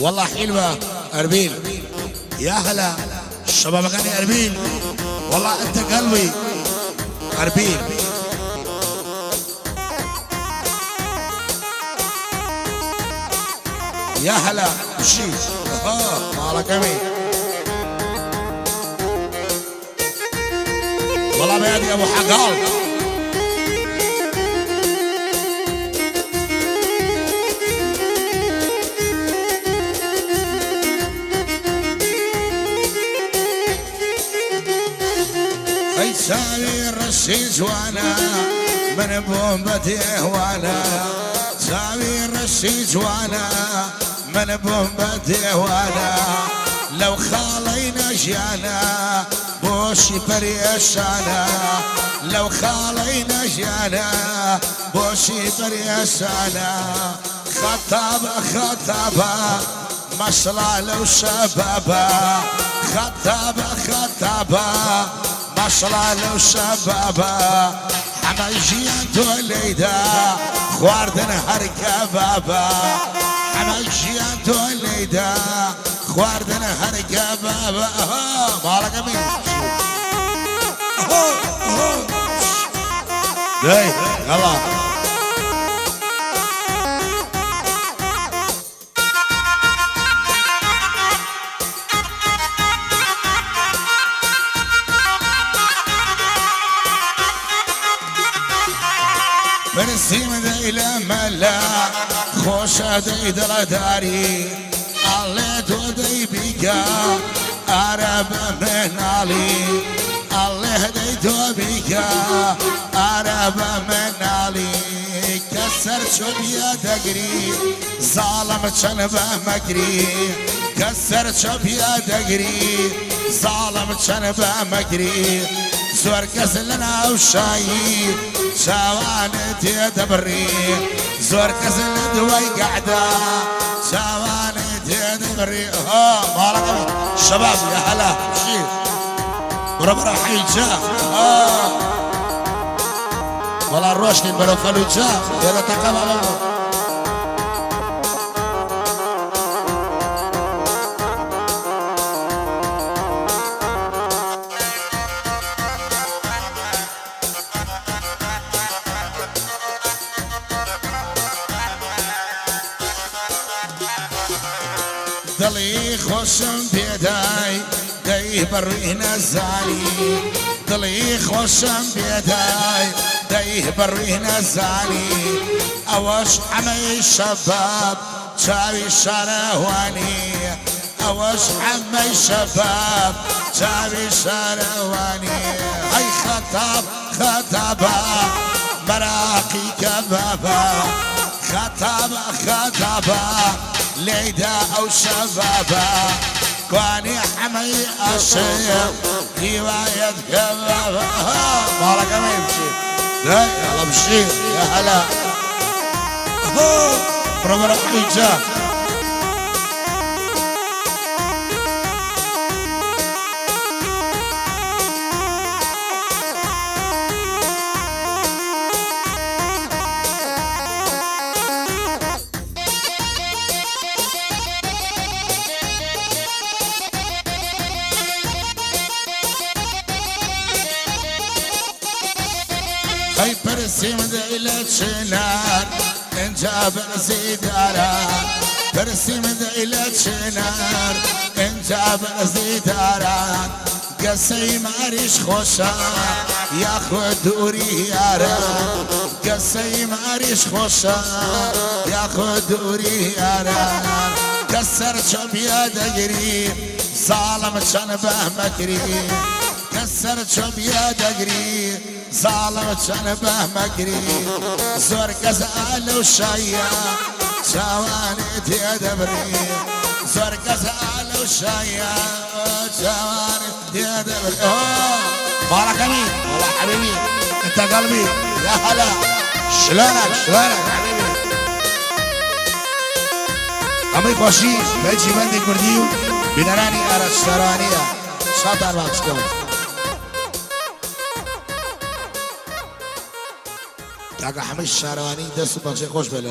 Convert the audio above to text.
والله حلوة أربيل. يا هلا الشباب غني أربيل، والله أنت قلبي أربيل. يا هلا شيش مالك أمين. والله بيدي أبو حقال. سامي الرشيش وانا من بومبتي وانا، سامي الرشيش وانا من بومبتي وانا، لو خالينا جانا بوشي بريشانا، لو خالينا جانا بوشي بريشانا. خطابة خطابة مصلى لو شبابا، خطابة خطابة مصلى لو شبابا. حماجيان توليدا خواردن هركا بابا، حماجيان توليدا خواردن هركا بابا. مالك أمين. يلا برسيم ذيلا ملا خوشة ديدر داري، الله دودي بيكا عرب من علي، الله ديدو بيكا عرب من علي. كسر شبيا دقري ظالم شنبه مكري، كسر شبيا دقري ظالم شنبه مكري. زور كسلنا وشاي شواني تدبري، زور كسل دوي قعدة شواني تدبري. مالك الشباب يا هلا شير بربرا حيجا. والله الروشني برفلو جا يلا تقبل. دلي خوشم بيداي داي برينا زاني، دلي خوشم بيداي داي برينا زاني. اوش حمي الشباب شاوي شرواني، اوش حمي الشباب شاوي شرواني. هاي خطاب خطابا مراقي كبابا، خطابا خطابا ليدا او شبابا. كواني حمي الشيخ رواية كبابا. مالك ما يمشي. لا يلا بشير يا هلا. بربرا حيجا. هاي برسيم ذيلة شنار انجاب زيدارا، برسيم ذيلة شنار انجاب زيدارا. قصي ماريش خوشا ياخد دوري يارا، قصي ماريش خوشا ياخد دوري يارا. كسر شبيا دقري ظالم شنبه مكري، كسر شبيا دقري ظالم شنبه مكري. زور كزال وشايا شواني تدبري، زور كزال وشايا شواني تدبري. مالك أمين والله حبيبي انت قلبي يا هلا. شلونك شلونك حبيبي؟ أمي خوشی بچی بندی کردیو بینرانی ارشترانیه شاطر باش کن. که همه شهروانی دست بخش خوش بله.